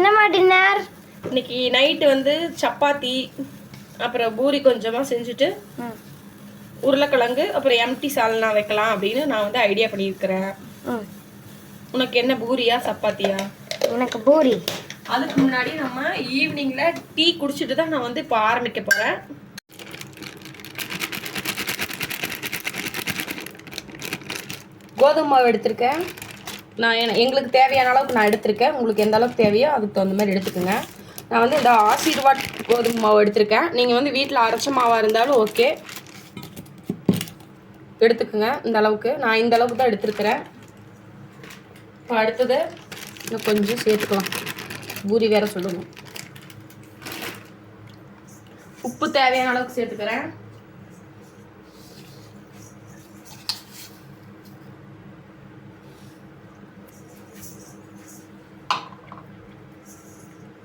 என்னம்மா டின்னர்? இன்னைக்கு நைட்டு வந்து சப்பாத்தி அப்புறம் பூரி கொஞ்சமாக செஞ்சுட்டு உருளைக்கிழங்கு அப்புறம் எம்டி சால்னா வைக்கலாம் அப்படின்னு நான் வந்து ஐடியா பண்ணியிருக்கிறேன். உனக்கு என்ன பூரியா சப்பாத்தியா? எனக்கு பூரி. அதுக்கு முன்னாடி நம்ம ஈவினிங்ல டீ குடிச்சிட்டு தான் நான் வந்து இப்போ ஆரம்பிக்க போறேன். கோதுமை மாவு எடுத்திருக்கேன். நான் எங்களுக்கு தேவையான அளவுக்கு நான் எடுத்திருக்கேன். உங்களுக்கு எந்த அளவுக்கு தேவையோ அதுக்கு தகுந்த மாதிரி எடுத்துக்கோங்க. நான் வந்து இந்த ஆசீர்வாட் கோதுமை மாவு எடுத்திருக்கேன். நீங்கள் வந்து வீட்டில் அரைச்ச மாவாக இருந்தாலும் ஓகே எடுத்துக்கோங்க. இந்த அளவுக்கு நான் இந்த அளவுக்கு தான் எடுத்துருக்கிறேன். இப்போ அடுத்தது இன்னும் கொஞ்சம் சேர்த்துக்கலாம். பூரி வேற சொல்லணும். உப்பு தேவையான அளவுக்கு சேர்த்துக்கிறேன்.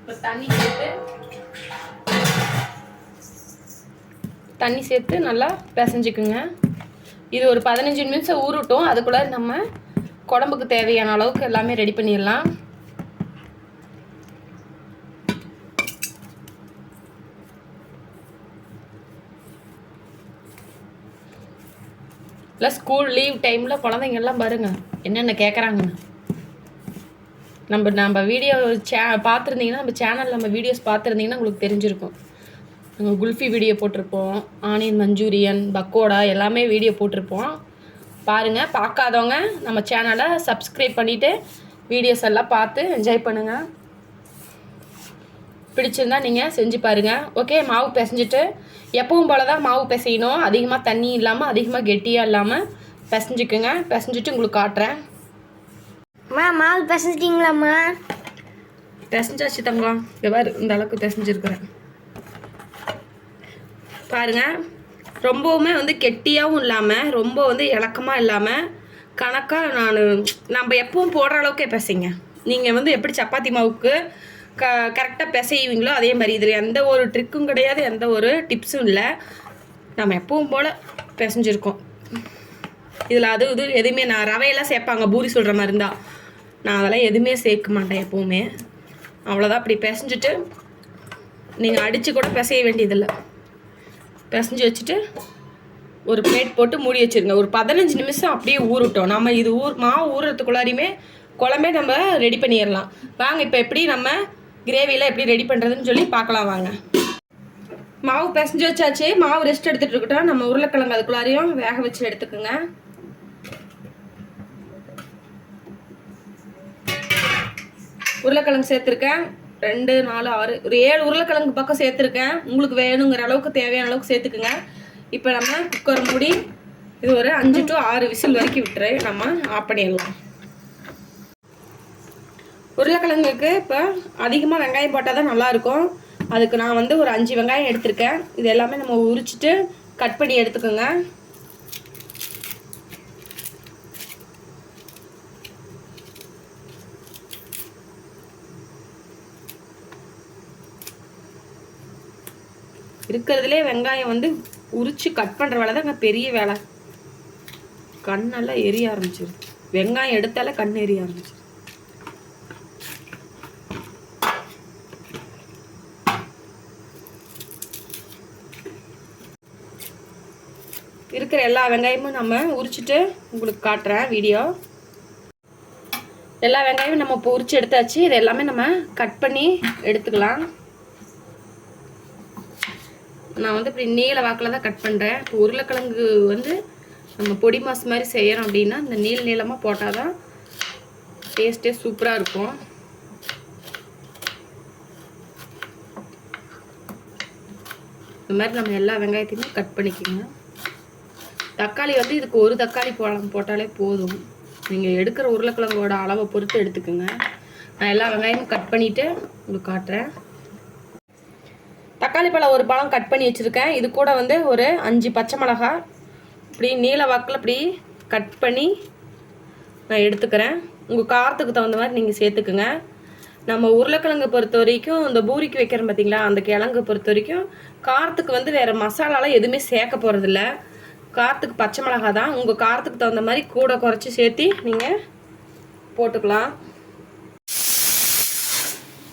இப்போ தண்ணி சேர்த்து நல்லா பிசைஞ்சுக்குங்க. இது ஒரு 15 நிமிஷம் ஊறட்டும். அதுக்குள்ளே நம்ம குழம்புக்கு தேவையான அளவுக்கு எல்லாமே ரெடி பண்ணிடலாம். இல்லை ஸ்கூல் லீவ் டைமில் குழந்தைங்க எல்லாம் பாருங்க என்னென்ன கேட்குறாங்க. நம்ம வீடியோ பார்த்துருந்தீங்கன்னா நம்ம சேனல் நம்ம வீடியோஸ் பார்த்துருந்தீங்கன்னா உங்களுக்கு தெரிஞ்சிருக்கும். நாங்கள் குல்ஃபி வீடியோ போட்டிருப்போம், ஆனியன் மஞ்சூரியன், பக்கோடா எல்லாமே வீடியோ போட்டிருப்போம். பாருங்கள். பார்க்காதவங்க நம்ம சேனலை சப்ஸ்கிரைப் பண்ணிவிட்டு வீடியோஸ் எல்லாம் பார்த்து என்ஜாய் பண்ணுங்கள். பிடிச்சிருந்தா நீங்கள் செஞ்சு பாருங்கள். ஓகே, மாவு பிசைஞ்சிட்டு எப்பவும் போல தான் மாவு பிசையணும். அதிகமாக தண்ணி இல்லாமல் அதிகமாக கெட்டியாக இல்லாமல் பிசைஞ்சிக்குங்க. பிசைஞ்சிட்டு உங்களுக்கு காட்டுறேன். மாவு பிசைஞ்சிட்டிங்களாம்மா? பிசைஞ்சாச்சு தங்கம். எவ்வாறு இந்த அளவுக்கு பிசைஞ்சிருக்கிறேன் பாருங்கள். ரொம்பவுமே வந்து கெட்டியாகவும் இல்லாமல் ரொம்ப வந்து இலக்கமாக இல்லாமல் கணக்காக நம்ம எப்பவும் போடுற அளவுக்கே பிசைங்க. நீங்கள் வந்து எப்படி சப்பாத்தி மாவுக்கு கரெக்டாக பிசைவீங்களோ அதே மாதிரி இதில் எந்த ஒரு ட்ரிக்கும் கிடையாது, எந்த ஒரு டிப்ஸும் இல்லை. நம்ம எப்பவும் போல் பிசைஞ்சிருக்கோம். இதில் இது எதுவுமே நான் ரவையெல்லாம் சேர்ப்பாங்க பூரி சொல்கிற மாதிரி இருந்தால், நான் அதெல்லாம் எதுவுமே சேர்க்க மாட்டேன் எப்போவுமே. அவ்வளோதான். அப்படி பிசைஞ்சிட்டு நீங்கள் அடித்து கூட பிசைய வேண்டியதில்லை. பிசைஞ்சு வச்சுட்டு ஒரு பிளேட் போட்டு மூடி வச்சுருங்க. ஒரு 15 நிமிஷம் அப்படியே ஊறட்டும். நம்ம இது மாவு ஊறுறதுக்குள்ளாரையுமே குழம்பே நம்ம ரெடி பண்ணிடலாம். வாங்க இப்போ எப்படி நம்ம கிரேவியில் எப்படி ரெடி பண்ணுறதுன்னு சொல்லி பார்க்கலாம் வாங்க. மாவு பிசைஞ்சு வச்சாச்சு. மாவு ரெஸ்ட் எடுத்துகிட்டு இருக்கட்டும். நம்ம உருளைக்கிழங்கு அதுக்குள்ளாரையும் வேக வச்சு எடுத்துக்கோங்க. உருளைக்கிழங்கு சேர்த்துருக்கேன். 2, 4, 6 ஒரு 7 உருளைக்கிழங்கு பக்கம் சேர்த்துருக்கேன். உங்களுக்கு வேணுங்கிற அளவுக்கு தேவையான அளவுக்கு சேர்த்துக்குங்க. இப்போ நம்ம குக்கர் மூடி இது ஒரு 5 to 6 விசில் வரைக்கும் விட்டுரு நம்ம ஆஃப் பண்ணிடலாம். உருளைக்கிழங்குக்கு இப்போ அதிகமாக வெங்காயம் போட்டால் தான் நல்லாயிருக்கும். அதுக்கு நான் வந்து ஒரு 5 வெங்காயம் எடுத்திருக்கேன். இது எல்லாமே நம்ம உரிச்சிட்டு கட் பண்ணி எடுத்துக்கோங்க. இருக்கிறதுலே வெங்காயம் வந்து உரிச்சு கட் பண்ணுற வேலை தான் பெரிய வேலை. கண்ணெல்லாம் எரிய ஆரம்பிச்சிரு. வெங்காயம் எடுத்தாலே கண் எரிய ஆரம்பிச்சிரு. இருக்கிற எல்லா வெங்காயமும் நம்ம உரிச்சிட்டு உங்களுக்கு காட்டுறேன் வீடியோ. எல்லா வெங்காயமும் நம்ம இப்போ உரிச்சு எடுத்தாச்சு. இது எல்லாமே நம்ம கட் பண்ணி எடுத்துக்கலாம். நான் வந்து இப்படி நீல வாக்கில் தான் கட் பண்ணுறேன். இப்போ உருளைக்கிழங்கு வந்து நம்ம பொடி மாஸ் மாதிரி செய்யறோம் அப்படின்னா இந்த நீளமாக போட்டால் தான் டேஸ்ட்டே சூப்பராக இருக்கும். இந்த மாதிரி நம்ம எல்லா வெங்காயத்தையுமே கட் பண்ணிக்கோங்க. தக்காளி வந்து இதுக்கு ஒரு தக்காளி போட்டாலே போதும். நீங்கள் எடுக்கிற உருளைக்கிழங்கோட அளவை பொறுத்து எடுத்துக்கோங்க. நான் எல்லா வெங்காயமும் கட் பண்ணிவிட்டு உங்களுக்கு காட்டுறேன். தக்காளி பழம் ஒரு பழம் கட் பண்ணி வச்சுருக்கேன். இது கூட வந்து ஒரு 5 பச்சை மிளகாய் இப்படி நீல வாக்கில் இப்படி கட் பண்ணி நான் எடுத்துக்கிறேன். உங்கள் காரத்துக்கு தகுந்த மாதிரி நீங்கள் சேர்த்துக்குங்க. நம்ம உருளைக்கிழங்கு பொறுத்த வரைக்கும் இந்த பூரிக்கு வைக்கிறோம் பார்த்தீங்களா, அந்த கிழங்கு பொறுத்த வரைக்கும் காரத்துக்கு வந்து வேறு மசாலாலாம் எதுவுமே சேர்க்க போகிறதில்ல. காரத்துக்கு பச்சை மிளகாய் தான். உங்கள் காரத்துக்கு தகுந்த மாதிரி கூட குறைச்சி சேர்த்து நீங்கள் போட்டுக்கலாம்.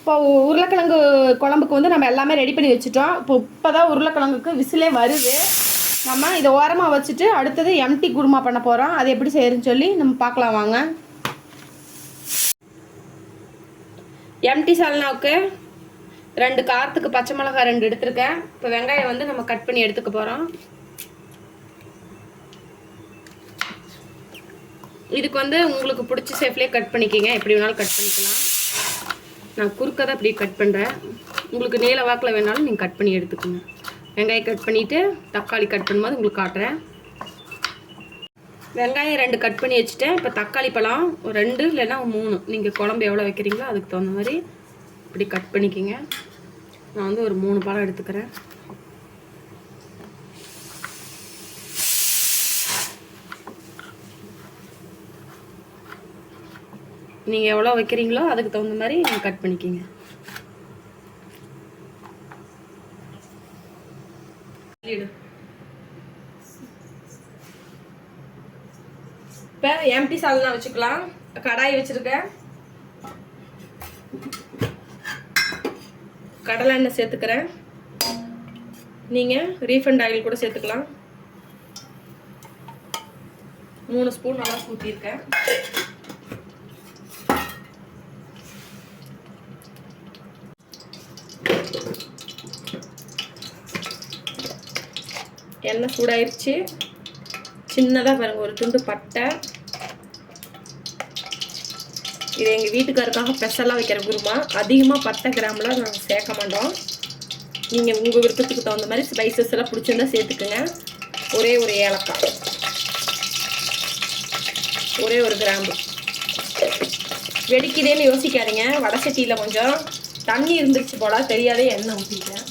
இப்போ உருளைக்கிழங்கு குழம்புக்கு வந்து நம்ம எல்லாமே ரெடி பண்ணி வச்சுட்டோம். இப்போ தான் உருளைக்கிழங்குக்கு விசிலே வருது. நம்ம இதை ஓரமாக வச்சுட்டு அடுத்தது எம்டி குருமா பண்ண போகிறோம். அது எப்படி செய்யறதுன்னு சொல்லி நம்ம பார்க்கலாம் வாங்க. எம்டி சால்னாவுக்கு 2 காரத்துக்கு பச்சை மிளகாய் 2 எடுத்திருக்கேன். இப்போ வெங்காயம் வந்து நம்ம கட் பண்ணி எடுத்துக்க போகிறோம். இதுக்கு வந்து உங்களுக்கு பிடிச்ச ஷேப்லேயே கட் பண்ணிக்கிங்க, எப்படி வேணாலும் கட் பண்ணிக்கலாம். நான் குறுக்க தான் இப்படி கட் பண்ணுறேன். உங்களுக்கு நீல வாக்கில் வேணாலும் நீங்கள் கட் பண்ணி எடுத்துக்கோங்க. வெங்காயம் கட் பண்ணிவிட்டு தக்காளி கட் பண்ணும்போது உங்களுக்கு காட்டுறேன். வெங்காயம் 2 கட் பண்ணி வச்சுட்டேன். இப்போ தக்காளி பழம் 2 இல்லைன்னா 3, நீங்கள் குழம்பு எவ்வளோ வைக்கிறீங்களோ அதுக்கு தகுந்த மாதிரி இப்படி கட் பண்ணிக்கிங்க. நான் வந்து ஒரு 3 பழம் எடுத்துக்கிறேன். நீங்கள் எவ்வளோ வைக்கிறீங்களோ அதுக்கு தகுந்த மாதிரி நீங்கள் கட் பண்ணிக்கிங்க. இப்போ எம்டி சால்னா வச்சுக்கலாம். கடாய் வச்சுருக்கேன். கடலை எண்ணெய் சேர்த்துக்கிறேன். நீங்கள் ரீஃபண்ட் ஆயில் கூட சேர்த்துக்கலாம். 3 ஸ்பூன் நல்லா ஊற்றிருக்கேன். எண்ணெய் சூடாயிருச்சு. சின்னதாக பாருங்கள், ஒரு துண்டு பட்டை. இது எங்கள் வீட்டுக்காருக்காக ஸ்பெஷலாக வைக்கிற குருமா. அதிகமாக பட்டை கிராமில் நாங்கள் சேர்க்க மாட்டோம். நீங்கள் உங்கள் விருப்பத்துக்கு தகுந்த மாதிரி ஸ்பைசஸ் எல்லாம் பிடிச்சிருந்தா சேர்த்துக்குங்க. ஒரே ஒரு ஏலக்காய், ஒரே ஒரு கிராம்பு. வெடிக்குதேன்னு யோசிக்காதீங்க. வடை சட்டியில் கொஞ்சம் தண்ணி இருந்துச்சு போல, தெரியாதே எண்ணெய் ஊற்றிட்டேன்.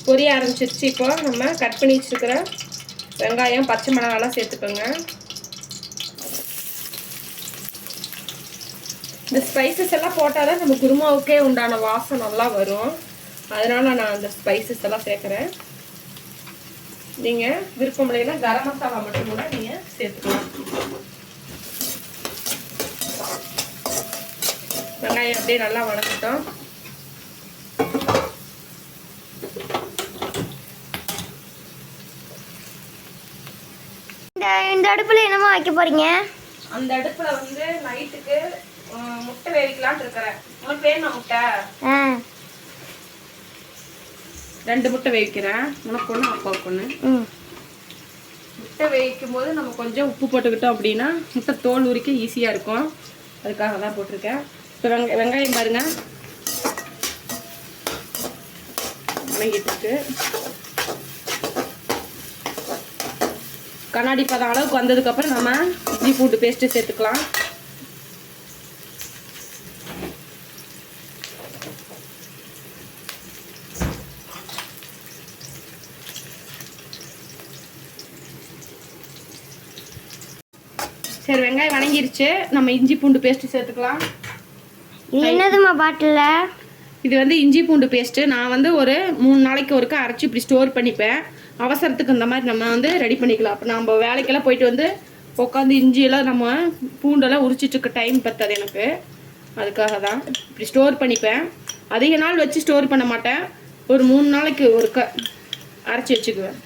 பொரிய ஆரம்பிச்சிருச்சு. இப்போ நம்ம கட் பண்ணி வச்சுருக்கிற வெங்காயம் பச்சை மிளகாலாம் சேர்த்துக்கோங்க. இந்த ஸ்பைசஸ் எல்லாம் போட்டால் தான் நம்ம குருமாவுக்கே உண்டான வாசம் நல்லா வரும். அதனால நான் அந்த ஸ்பைசஸ் எல்லாம் சேர்க்குறேன். நீங்கள் விருப்பம் இல்லைன்னா கரம் மசாலா மட்டும் கூட நீங்கள் சேர்த்துக்கலாம். வெங்காயம் அப்படியே நல்லா வதக்கட்டும். இந்த அடுப்புல என்னமா வைக்க போறீங்க? அந்த அடுப்புல வந்து நைட்டுக்கு முட்டை வேவிக்கலாம்னு இருக்கிறேன். உனக்கு வேணுமா முட்டை? 2 முட்டை வேவிக்கிறேன். உனக்கு ஒன்று அப்பாவுக்கு ஒன்று. முட்டை வேவிக்கும் போது நம்ம கொஞ்சம் உப்பு போட்டுக்கிட்டோம் அப்படின்னா முட்டை தோல் உரிக்க ஈஸியாக இருக்கும். அதுக்காக தான் போட்டிருக்கேன். இப்போ வெங்காயம் பாருங்க வணங்கிட்டு இருக்கு. கண்ணாடி பதம் அளவுக்கு வந்ததுக்கப்புறம் நம்ம இஞ்சி பூண்டு பேஸ்ட்டு சேர்த்துக்கலாம். சரி, வெங்காயம் வணங்கிருச்சு. நம்ம இஞ்சி பூண்டு பேஸ்ட்டு சேர்த்துக்கலாம். என்னதுமா பாட்டில்? இது வந்து இஞ்சி பூண்டு பேஸ்ட்டு. நான் வந்து ஒரு 3 நாளைக்கு ஒருக்கா அரைச்சி இப்படி ஸ்டோர் பண்ணிப்பேன். அவசரத்துக்கு இந்த மாதிரி நம்ம வந்து ரெடி பண்ணிக்கலாம். அப்போ நம்ம வேலைக்கெல்லாம் போயிட்டு வந்து உட்காந்து இஞ்சியெல்லாம் நம்ம பூண்டெல்லாம் உரிச்சிட்ருக்க டைம் பத்தாது எனக்கு. அதுக்காக தான் இப்படி ஸ்டோர் பண்ணிப்பேன். அதிக நாள் வச்சு ஸ்டோர் பண்ண மாட்டேன். ஒரு 3 நாளைக்கு ஒருக்கா அரைச்சி வச்சுக்குவேன்.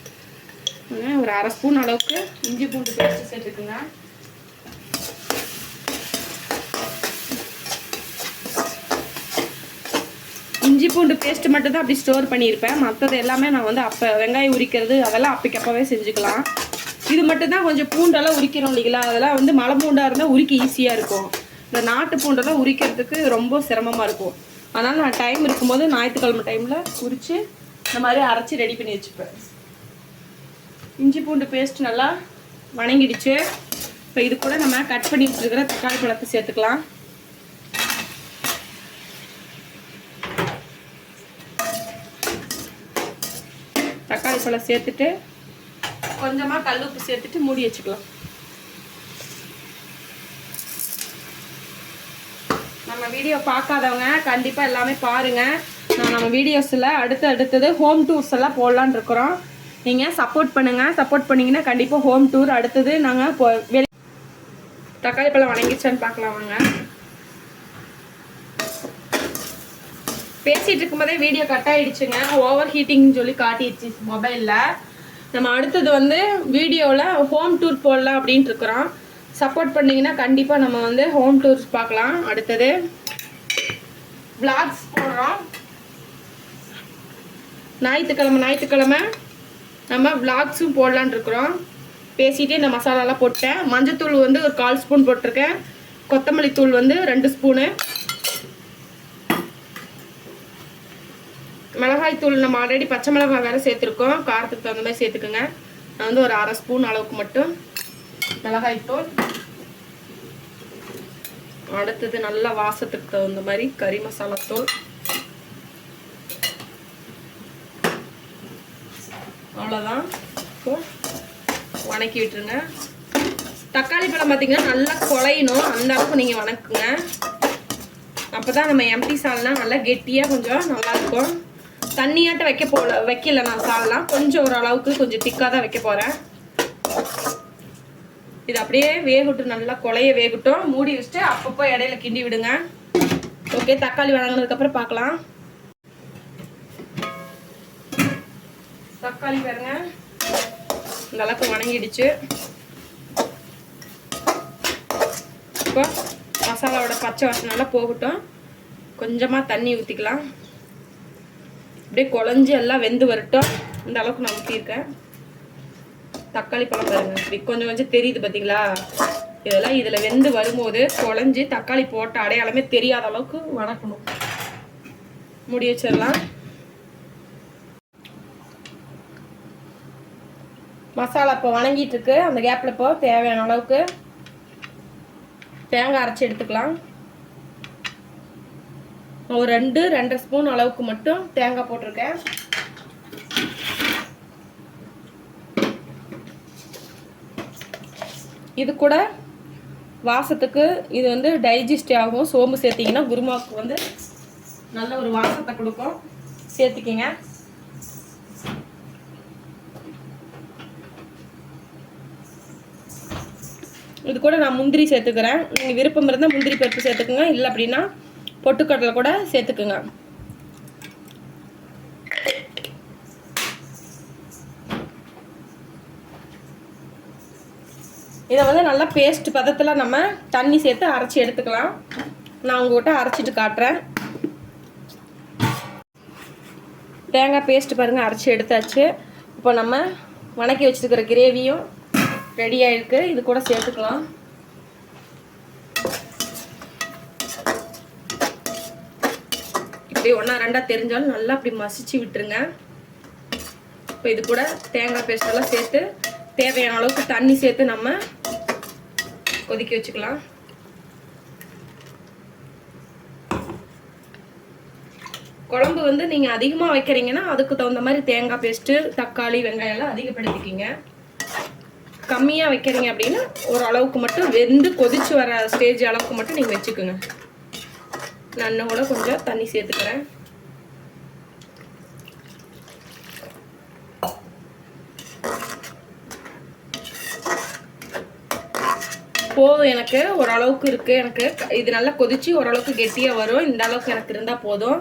ஒரு 1/2 ஸ்பூன் அளவுக்கு இஞ்சி பூண்டு பேஸ்ட்டு சேர்த்துக்குங்க. இஞ்சி பூண்டு பேஸ்ட்டு மட்டும் தான் அப்படி ஸ்டோர் பண்ணியிருப்பேன். மற்றது எல்லாமே நான் வந்து அப்போ வெங்காயம் உரிக்கிறது அதெல்லாம் அப்போக்கப்பவே செஞ்சுக்கலாம். இது மட்டும் தான் கொஞ்சம் பூண்டெல்லாம் உரிக்கிறோம் இல்லைங்களா, அதெல்லாம் வந்து மலை பூண்டாக இருந்தால் உரிக்க ஈஸியாக இருக்கும். இந்த நாட்டு பூண்டெல்லாம் உரிக்கிறதுக்கு ரொம்ப சிரமமாக இருக்கும். அதனால் நான் டைம் இருக்கும்போது ஞாயிற்றுக்கிழமை டைமில் உரித்து இந்த மாதிரி அரைச்சி ரெடி பண்ணி வச்சுப்பேன். இஞ்சி பூண்டு பேஸ்ட் நல்லா வணங்கிடுச்சு. இப்போ இது கூட நம்ம கட் பண்ணி வச்சுருக்கிற தக்காளி பழத்தை சேர்த்துக்கலாம். தக்காளி பழம் சேர்த்துட்டு கொஞ்சமாக கல்லுப்பு சேர்த்துட்டு மூடி வச்சுக்கலாம். நம்ம வீடியோ பார்க்காதவங்க கண்டிப்பாக எல்லாமே பாருங்கள். நம்ம வீடியோஸில் அடுத்தது ஹோம் டூர்ஸ் எல்லாம் போடலான்னு இருக்கிறோம். நீங்கள் சப்போர்ட் பண்ணுங்கள். சப்போர்ட் பண்ணிங்கன்னா கண்டிப்பாக ஹோம் டூர் அடுத்தது நாங்கள் தக்காளி பழம் வணங்கிடுச்சான்னு பார்க்கலாம் வாங்க. பேசிட்டு இருக்கும்போதே வீடியோ கட் ஆயிடுச்சுங்க. ஓவர் ஹீட்டிங்னு சொல்லி காட்டிடுச்சு மொபைலில். நம்ம அடுத்தது வந்து வீடியோவில் ஹோம் டூர் போடலாம் அப்படின்ட்டு இருக்கிறோம். சப்போர்ட் பண்ணிங்கன்னா கண்டிப்பாக நம்ம வந்து ஹோம் டூர்ஸ் பார்க்கலாம். அடுத்தது vlogs போடுறோம். ஞாயிற்றுக்கிழமை நம்ம vlogsம் போடலான் இருக்கிறோம். பேசிகிட்டே இந்த மசாலாலாம் போட்டேன். மஞ்சத்தூள் வந்து ஒரு 1/4 ஸ்பூன் போட்டிருக்கேன். கொத்தமல்லி தூள் வந்து 2 ஸ்பூனு. மிளகாய் தூள் நம்ம ஆல்ரெடி பச்சை மிளகாய் வேறு சேர்த்துருக்கோம். காரத்துக்கு தகுந்த மாதிரி சேர்த்துக்குங்க. நான் வந்து ஒரு 1/2 ஸ்பூன் அளவுக்கு மட்டும் மிளகாய் தூள். அடுத்தது நல்ல வாசத்துக்கு தகுந்த மாதிரி கறி மசாலா தூள். அவ்வளோதான். இப்போ வணக்கி விட்டுருங்க. தக்காளி பழம் பார்த்தீங்கன்னா நல்லா குழையணும். அந்த அளவுக்கு நீங்கள் வணக்குங்க. அப்போ தான் நம்ம எம்டி சால்னா நல்லா கெட்டியாக கொஞ்சம் நல்லாயிருக்கும். தண்ணியாட்ட வைக்கல நான் சால்லாம். கொஞ்சம் ஓரளவுக்கு கொஞ்சம் திக்காக தான் வைக்க போகிறேன். இது அப்படியே வேகட்டும், நல்லா குழைய வேகட்டும். மூடி வச்சுட்டு அப்பப்போ இடையில கிண்டி விடுங்க. ஓகே, தக்காளி வதங்கினதுக்கப்புறம் பார்க்கலாம். தக்காளி பாருங்க இந்த அளவுக்கு வணங்கிடுச்சு. இப்போ மசாலாவோட பச்சை வாசனை நல்லா போகட்டும். கொஞ்சமாக தண்ணி ஊற்றிக்கலாம். அப்படியே குழஞ்சி எல்லாம் வெந்து வரட்டும். இந்த அளவுக்கு நான் ஊற்றிருக்கேன். தக்காளி பழம் பாருங்க இப்படி கொஞ்சம் கொஞ்சம் தெரியுது பார்த்தீங்களா? இதெல்லாம் இதில் வெந்து வரும்போது குழஞ்சி தக்காளி போட்ட அடையாளமே தெரியாத அளவுக்கு வணக்கணும். மூடி வச்சிடலாம். மசாலா இப்போ வணங்கிட்டு இருக்கு. அந்த கேப்பில் இப்போ தேவையான அளவுக்கு தேங்காய் அரைச்சி எடுத்துக்கலாம். ஒரு 2-2.5 ஸ்பூன் அளவுக்கு மட்டும் தேங்காய் போட்டிருக்கேன். இது கூட வாசத்துக்கு இது வந்து டைஜஸ்ட் ஆகும். சோம்பு சேர்த்திங்கன்னா குருமாவுக்கு வந்து நல்ல ஒரு வாசத்தை கொடுக்கும். சேர்த்துக்கிங்க. இது கூட நான் முந்திரி சேர்த்துக்கிறேன். நீங்கள் விருப்பம் இருந்தால் முந்திரி பருப்பு சேர்த்துக்குங்க. இல்லை அப்படின்னா பொட்டுக்கடலை கூட சேர்த்துக்குங்க. இதை வந்து நல்லா பேஸ்ட் பதத்தில் நம்ம தண்ணி சேர்த்து அரைச்சி எடுத்துக்கலாம். நான் உங்கள்கிட்ட அரைச்சிட்டு காட்டுறேன். தேங்காய் பேஸ்ட் பாருங்கள் அரைச்சி எடுத்தாச்சு. இப்போ நம்ம வணக்கி வச்சுருக்கிற கிரேவியும் ரெடியாக இருக்குது. இது கூட சேர்த்துக்கலாம். இப்படி 1-2 தெரிஞ்சாலும் நல்லா அப்படி மசிச்சு விட்டுருங்க. இப்போ இது கூட தேங்காய் பேஸ்டெல்லாம் சேர்த்து தேவையான அளவுக்கு தண்ணி சேர்த்து நம்ம கொதிக்க வச்சுக்கலாம். குழம்பு வந்து நீங்கள் அதிகமாக வைக்கிறீங்கன்னா அதுக்கு தகுந்த மாதிரி தேங்காய் பேஸ்ட்டு தக்காளி வெங்காயம் எல்லாம் அதிகப்படுத்திக்கிங்க. கம்மியாக வைக்கிறீங்க அப்படின்னா ஒரு அளவுக்கு மட்டும் வெந்து கொதிச்சு வர ஸ்டேஜ் அளவுக்கு மட்டும் நீங்கள் வச்சுக்கோங்க. நான் இன்னும் கூட கொஞ்சம் தண்ணி சேர்த்துக்கிறேன். போதும், எனக்கு ஓரளவுக்கு இருக்குது. எனக்கு இது நல்லா கொதிச்சு ஓரளவுக்கு கெட்டியாக வரும். இந்த அளவுக்கு எனக்கு இருந்தால் போதும்.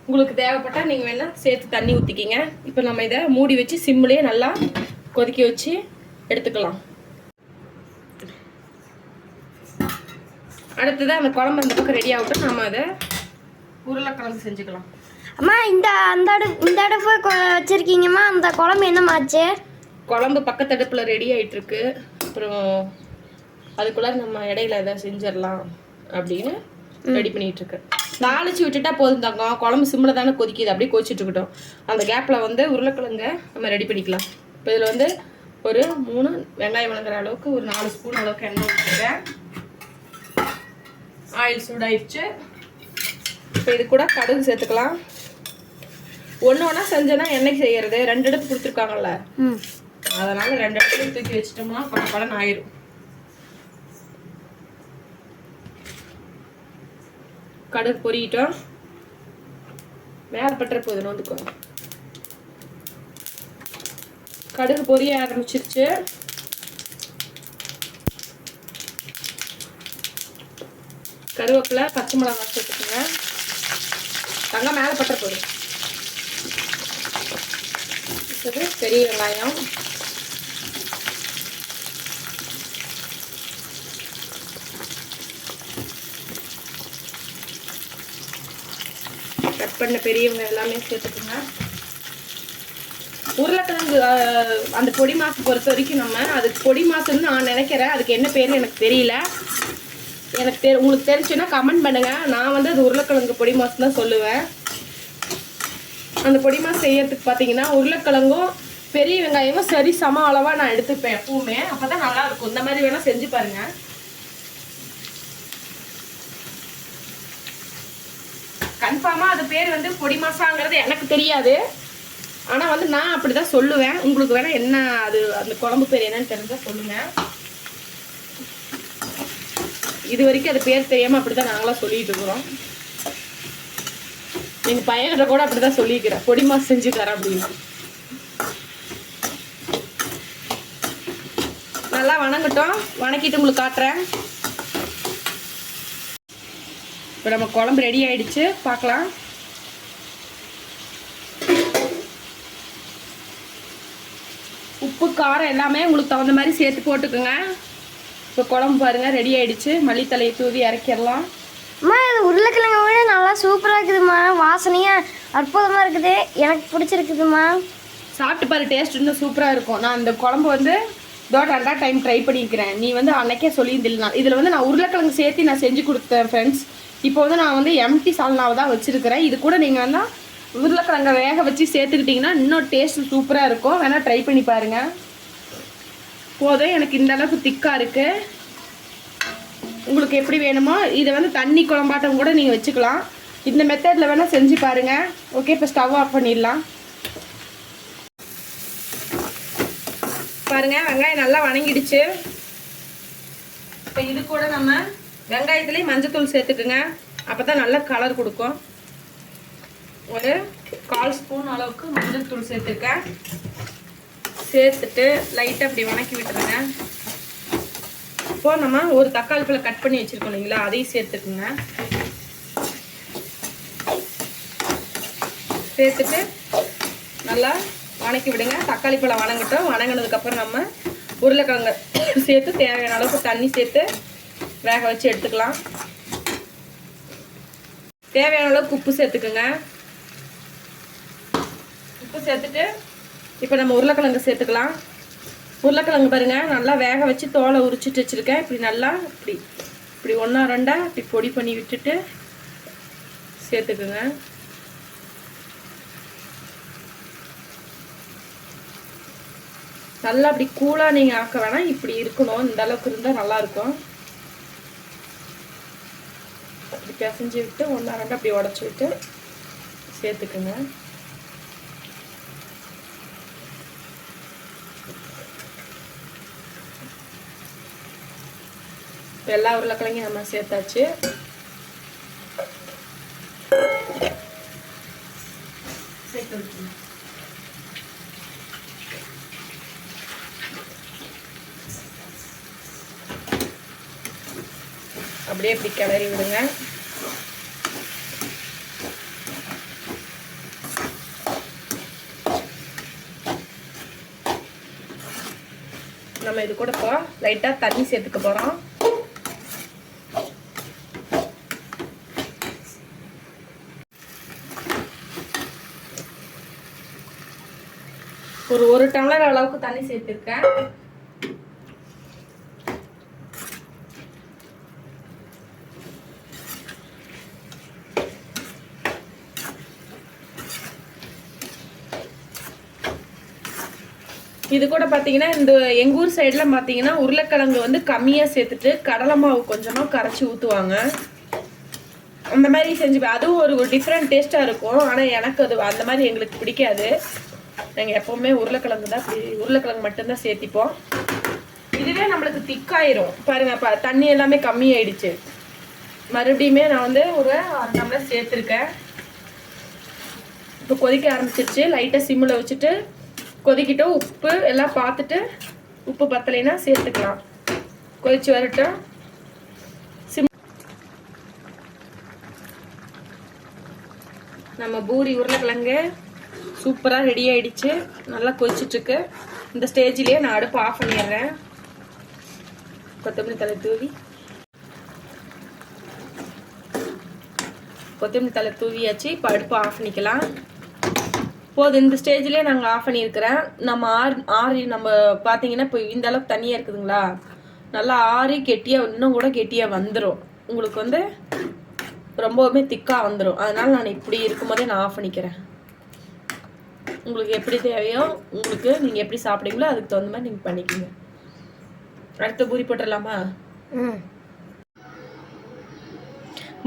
உங்களுக்கு தேவைப்பட்டால் நீங்கள் வேணால் சேர்த்து தண்ணி ஊற்றிக்கிங்க. இப்போ நம்ம இதை மூடி வச்சு சிம்லேயே நல்லா கொதிக்க வச்சு எடுத்துக்கலாம். அடுத்தது அந்த குழம்பு அந்த பக்கம் ரெடி ஆகட்டும். நம்ம அதை உருளைக்கிழங்கு செஞ்சுக்கலாம். அம்மா அந்த அடுப்பு வச்சுருக்கீங்கம்மா. அந்த குழம்பு என்னமாச்சு? குழம்பு பக்கத்து அடுப்பில் ரெடி ஆகிட்டுருக்கு. அப்புறம் அதுக்குள்ளே நம்ம இடையில எதை செஞ்சிடலாம் அப்படின்னு ரெடி பண்ணிகிட்ருக்கேன். தாளிச்சு விட்டுட்டா போதும் தங்கம். குழம்பு சிம்மில் தானே கொதிக்குது. அப்படியே கொதிச்சுட்டு இருக்கட்டும். அந்த கேப்பில் வந்து உருளைக்கிழங்க நம்ம ரெடி பண்ணிக்கலாம். இப்போ இதில் வந்து ஒரு 3 வெங்காயம் வளங்குற அளவுக்கு ஒரு 4 ஸ்பூன் அளவுக்கு எண்ணெய் ஊற்றிக்கிறேன். ஆயில் சூடாயிடுச்சு. இப்போ இது கூட கடுகு சேர்த்துக்கலாம். ஒன்று செஞ்சோன்னா எண்ணெய்க்கு செய்யறது 2 அடுப்பு கொடுத்துருக்காங்கல்ல, அதனால 2 அடுப்பு தூக்கி வச்சிட்டோம்னா படம் ஆயிரும். கடுகு பொரியிட்டோம். மேலே பட்டுற போகுது நோந்துக்கோ. கடுகு பொரிய ஆரம்பிச்சிருச்சு. கருவேப்பிலை, பச்சை மிளகாய் சேர்த்துக்குங்க. தங்கம் மேலே பட்ட போகுது. பெரிய வெங்காயம், கட் பண்ண பெரிய வெங்காயம் எல்லாமே சேர்த்துக்குங்க. உருளைக்கிழங்கு அந்த பொடி மாசு பொறுத்த வரைக்கும் நம்ம அதுக்கு பொடி மாசுன்னு நான் நினைக்கிறேன். அதுக்கு என்ன பேர் எனக்கு தெரியல. உங்களுக்கு தெரிஞ்சுன்னா கமெண்ட் பண்ணுங்க. நான் வந்து அது உருளைக்கிழங்கு பொடி மாசு தான் சொல்லுவேன். அந்த பொடி மாசு செய்யறதுக்கு பார்த்தீங்கன்னா உருளைக்கிழங்கும் பெரிய வெங்காயமும் சரி சம அளவாக நான் எடுத்துப்பேன் எப்பவுமே. அப்போதான் நல்லா இருக்கும். இந்த மாதிரி வேணா செஞ்சு பாருங்க. கன்ஃபார்மா அது பேர் வந்து பொடி மாசாங்கிறது எனக்கு தெரியாது. ஆனா வந்து நான் அப்படிதான் சொல்லுவேன். உங்களுக்கு வேணா என்ன அது அந்த குழம்பு பேர் என்னன்னு தெரிஞ்சா சொல்லுங்க. இது வரைக்கும் அது பேர் தெரியாம அப்படிதான் நாங்களாம் சொல்லிட்டு இருக்கிறோம். எங்க பையன்கிட்ட கூட அப்படிதான் சொல்லிக்கிறேன், பொடி மாசு செஞ்சு தரேன் அப்படின்னு. நல்லா வணங்கட்டும். வணக்கிட்டு உங்களுக்கு காட்டுறேன். இப்போ நம்ம குழம்பு ரெடி ஆயிடுச்சு, பார்க்கலாம். உப்பு காரம் எல்லாமே உங்களுக்கு தகுந்த மாதிரி சேர்த்து போட்டுக்கோங்க. இப்போ குழம்பு பாருங்க ரெடி ஆயிடுச்சு. மல்லித்தலையை தூவி இறக்கிடலாம். அம்மா இது உருளைக்கிழங்கு விட நல்லா சூப்பராக இருக்குதும்மா. வாசனையாக அற்புதமாக இருக்குது. எனக்கு பிடிச்சிருக்குதும்மா. சாப்பிட்டு பாரு, டேஸ்ட் இன்னும் சூப்பராக இருக்கும். நான் இந்த குழம்பு வந்து ரெண்டா டைம் ட்ரை பண்ணியிருக்கிறேன். நீ வந்து அன்னைக்கே சொல்லியிருந்தில்ல. இதில் வந்து நான் உருளைக்கிழங்கு சேர்த்து நான் செஞ்சு கொடுத்தேன் ஃப்ரெண்ட்ஸ். இப்போ வந்து நான் வந்து எம்டி சால்னாவை தான் வச்சுருக்கிறேன். இது கூட நீங்கள் வந்து உருளைக்கிழங்கை வேக வச்சு சேர்த்துக்கிட்டிங்கன்னா இன்னும் டேஸ்ட் சூப்பராக இருக்கும். வேணால் ட்ரை பண்ணி பாருங்கள். போதும், எனக்கு இந்த அளவுக்கு திக்காக இருக்குது. உங்களுக்கு எப்படி வேணுமோ இதை வந்து தண்ணி குழம்பாட்டம் கூட நீங்கள் வச்சுக்கலாம். இந்த மெத்தடில் வேணால் செஞ்சு பாருங்கள். ஓகே, இப்போ ஸ்டவ் ஆஃப் பண்ணிடலாம். பாருங்கள், வெங்காயம் நல்லா வணங்கிடுச்சு. இப்போ இது கூட நம்ம வெங்காயத்துலேயும் மஞ்சத்தூள் சேர்த்துக்குங்க. அப்போ தான் நல்லா கலர் கொடுக்கும். ஒரு 1/4 ஸ்பூன் அளவுக்கு மஞ்சத்தூள் சேர்த்துருக்கேன். சேர்த்துட்டு லைட்டாக அப்படி வணக்கி விட்டுருங்க. இப்போ நம்ம ஒரு தக்காளி பழம் கட் பண்ணி வச்சுருக்கோம் இல்லைங்களா, அதையும் சேர்த்துக்குங்க. சேர்த்துட்டு நல்லா வணக்கி விடுங்க. தக்காளி பழம் வணங்கட்டும். வணங்கினதுக்கப்புறம் நம்ம உருளைக்கிழங்கு சேர்த்து தேவையான அளவுக்கு தண்ணி சேர்த்து வேக வச்சு எடுத்துக்கலாம். தேவையான அளவுக்கு உப்பு சேர்த்துக்குங்க. உப்பு சேர்த்துட்டு இப்போ நம்ம உருளைக்கிழங்கு சேர்த்துக்கலாம். உருளைக்கிழங்கு பாருங்க நல்லா வேக வச்சு தோலை உரிச்சிட்டு வச்சுருக்கேன். இப்படி நல்லா இப்படி 1 2 இப்படி பொடி பண்ணி விட்டுட்டு சேர்த்துக்குங்க. நல்லா அப்படி கூலாக நீங்கள் ஆக்க வேணாம், இப்படி இருக்கணும். இந்த அளவுக்கு இருந்தால் நல்லாயிருக்கும். அப்படி பிசைஞ்சு விட்டு 1 2 அப்படி உடச்சி விட்டு சேர்த்துக்குங்க. எல்லா உருளைக்கிழங்கையும் நம்ம சேர்த்தாச்சு. அப்படியே இப்படி கிளறி விடுங்க. நம்ம இது கூட இப்போ லைட்டாக தண்ணி சேர்த்துக்க போகிறோம். ஒரு 1 டம்ளர் அளவுக்கு தண்ணி சேர்த்துருக்கேன். இது கூட பார்த்தீங்கன்னா இந்த எங்கள் ஊர் சைடில் பார்த்தீங்கன்னா உருளைக்கிழங்கு வந்து கம்மியாக சேர்த்துட்டு கடலை மாவு கொஞ்சமாக கரைச்சி ஊற்றுவாங்க. அந்த மாதிரி செஞ்சு அதுவும் ஒரு டிஃப்ரெண்ட் டேஸ்ட்டாக இருக்கும். ஆனால் எனக்கு அது அந்த மாதிரி எங்களுக்கு பிடிக்காது. நாங்கள் எப்போவுமே உருளைக்கிழங்கு தான் உருளைக்கிழங்கு மட்டும்தான் சேர்த்திப்போம். இதுவே நம்மளுக்கு திக்காயிரும் பாருங்க. தண்ணி எல்லாமே கம்மியாயிடுச்சு. மறுபடியுமே நான் வந்து ஒரு 1/2 டம்ளர் சேர்த்துருக்கேன். இப்போ கொதிக்க ஆரம்பிச்சிருச்சு. லைட்டாக சிம்மில் வச்சுட்டு கொதிக்கிட்டு உப்பு எல்லாம் பார்த்துட்டு உப்பு பத்தலைன்னா சேர்த்துக்கலாம். கொதிச்சு வரட்டும். நம்ம பூரி உருளைக்கிழங்கு சூப்பராக ரெடி ஆயிடுச்சு. நல்லா கொதிச்சிட்ருக்கு. இந்த ஸ்டேஜ்லேயே நான் அடுப்பு ஆஃப் பண்ணிடுறேன். கொத்தமல்லி தலை தூவியாச்சு. இப்போ அடுப்பு ஆஃப் பண்ணிக்கலாம். போதும், இந்த ஸ்டேஜ்லேயே நாங்கள் ஆஃப் பண்ணியிருக்கிறேன். நம்ம ஆறி நம்ம பார்த்தீங்கன்னா இப்போ இந்த அளவுக்கு தண்ணியாக இருக்குதுங்களா, நல்லா ஆறி கெட்டியாக இன்னும் கூட கெட்டியாக வந்துடும். உங்களுக்கு வந்து ரொம்பவுமே திக்காக வந்துடும். அதனால் நான் இப்படி இருக்கும்போதே நான் ஆஃப் பண்ணிக்கிறேன். உங்களுக்கு எப்படி தேவையோ, உங்களுக்கு நீங்கள் எப்படி சாப்பிடுவீங்களோ அதுக்கு தகுந்த மாதிரி நீங்கள் பண்ணிக்கோங்க. அடுத்த பூரி போட்டுடலாமா?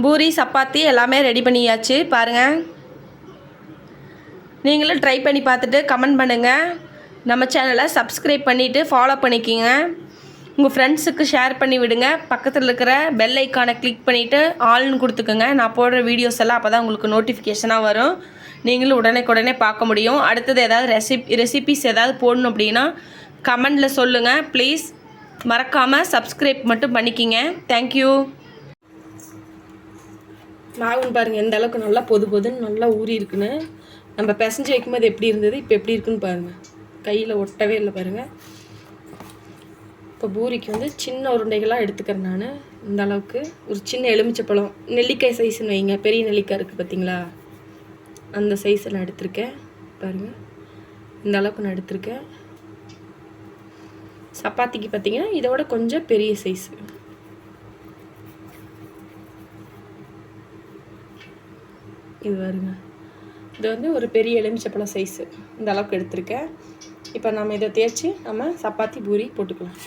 பூரி சப்பாத்தி எல்லாமே ரெடி பண்ணியாச்சு. பாருங்கள், நீங்களும் ட்ரை பண்ணி பார்த்துட்டு கமெண்ட் பண்ணுங்கள். நம்ம சேனலை சப்ஸ்கிரைப் பண்ணிவிட்டு ஃபாலோ பண்ணிக்கிங்க. உங்கள் ஃப்ரெண்ட்ஸுக்கு ஷேர் பண்ணி விடுங்க. பக்கத்தில் இருக்கிற பெல் ஐக்கானை கிளிக் பண்ணிவிட்டு ஆல்னு கொடுத்துக்கோங்க. நான் போடுற வீடியோஸ் எல்லாம் அப்போ தான் உங்களுக்கு நோட்டிஃபிகேஷனாக வரும். நீங்களும் உடனே பார்க்க முடியும். அடுத்தது ஏதாவது ரெசிபிஸ் ஏதாவது போடணும் அப்படின்னா கமெண்டில் சொல்லுங்கள். ப்ளீஸ் மறக்காமல் சப்ஸ்கிரைப் மட்டும் பண்ணிக்கிங்க. தேங்க்யூ. மாவுன்னு பாருங்கள் எந்த அளவுக்கு நல்லா பொதுன்னு நல்லா ஊறி இருக்குன்னு. நம்ம பிசைஞ்சு வைக்கும்போது எப்படி இருந்தது, இப்போ எப்படி இருக்குன்னு பாருங்கள். கையில் ஒட்டவே இல்லை பாருங்கள். இப்போ பூரிக்கு வந்து சின்ன உருண்டைகளாக எடுத்துக்கிறேன் நான். இந்த அளவுக்கு ஒரு சின்ன எலுமிச்சப்பழம், நெல்லிக்காய் சைஸ்ன்னு வைங்க, பெரிய நெல்லிக்காய் இருக்குது பார்த்தீங்களா, அந்த சைஸில் நான் எடுத்திருக்கேன். பாருங்கள், இந்த அளவுக்கு நான் எடுத்திருக்கேன். சப்பாத்திக்கு பார்த்தீங்கன்னா இதோட கொஞ்சம் பெரிய சைஸு. இது பாருங்க, இது வந்து ஒரு பெரிய எலுமிச்சப்பழம் சைஸு, இந்த அளவுக்கு எடுத்திருக்கேன். இப்போ நம்ம இதை தேய்ச்சி நம்ம சப்பாத்தி பூரி போட்டுக்கலாம்.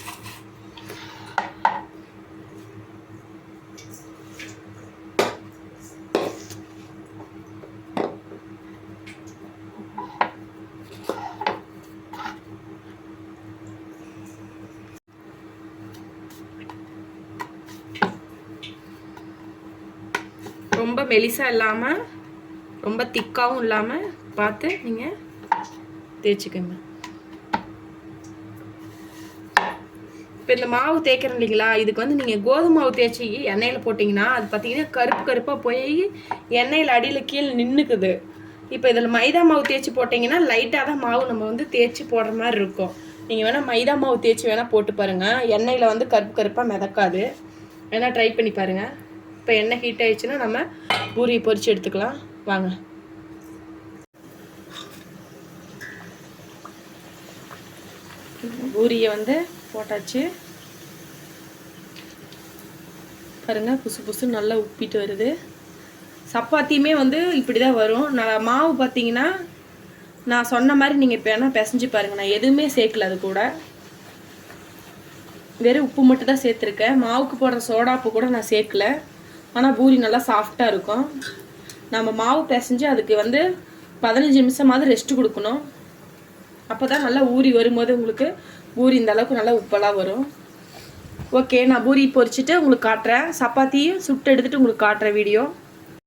ரொம்ப மெலிசாக இல்லாமல் ரொம்ப திக்காகவும் இல்லாமல் பார்த்து நீங்கள் தேய்ச்சிக்கோங்க. இப்போ இந்த மாவு தேய்க்கிறோம் இல்லைங்களா, இதுக்கு வந்து நீங்கள் கோதுமை மாவு தேய்ச்சி எண்ணெயில் போட்டிங்கன்னா அது பார்த்தீங்கன்னா கருப்பாக போய் எண்ணெயில் அடியில் கீழே நின்றுக்குது. இப்போ இதில் மைதா மாவு தேய்ச்சி போட்டிங்கன்னா லைட்டாக தான் மாவு நம்ம வந்து தேய்ச்சி போடுற மாதிரி இருக்கும். நீங்கள் வேணால் மைதா மாவு தேய்ச்சி வேணால் போட்டு பாருங்கள். எண்ணெயில் வந்து கருப்பாக மிதக்காது. வேணால் ட்ரை பண்ணி பாருங்கள். இப்போ எண்ணெய் ஹீட் ஆயிடுச்சுன்னா நம்ம பூரியை பொரிச்சு எடுத்துக்கலாம். வாங்க. பூரியை வந்து போட்டாச்சு. பாருங்க, புசு நல்லா உப்பிட்டு வருது. சப்பாத்தியுமே வந்து இப்படி தான் வரும். நான் மாவு பார்த்தீங்கன்னா நான் சொன்ன மாதிரி நீங்கள் இப்போ வேணால் பிசைஞ்சு பாருங்கள். நான் எதுவுமே சேர்க்கல, அது கூட வெறும் உப்பு மட்டும் தான் சேர்த்துருக்கேன். மாவுக்கு போடுற சோடாப்பு கூட நான் சேர்க்கல. ஆனால் பூரி நல்லா சாஃப்டாக இருக்கும். நம்ம மாவு பிசைஞ்சு அதுக்கு வந்து 15 நிமிஷமாவது ரெஸ்ட்டு கொடுக்கணும். அப்போ தான் நல்லா ஊறி வரும்போது உங்களுக்கு பூரி இந்த அளவுக்கு நல்லா உப்பெல்லாம் வரும். ஓகே, நான் பூரி பொரிச்சிட்டு உங்களுக்கு காட்டுறேன். சப்பாத்தியும் சுட்டு எடுத்துகிட்டு உங்களுக்கு காட்டுறேன் வீடியோ.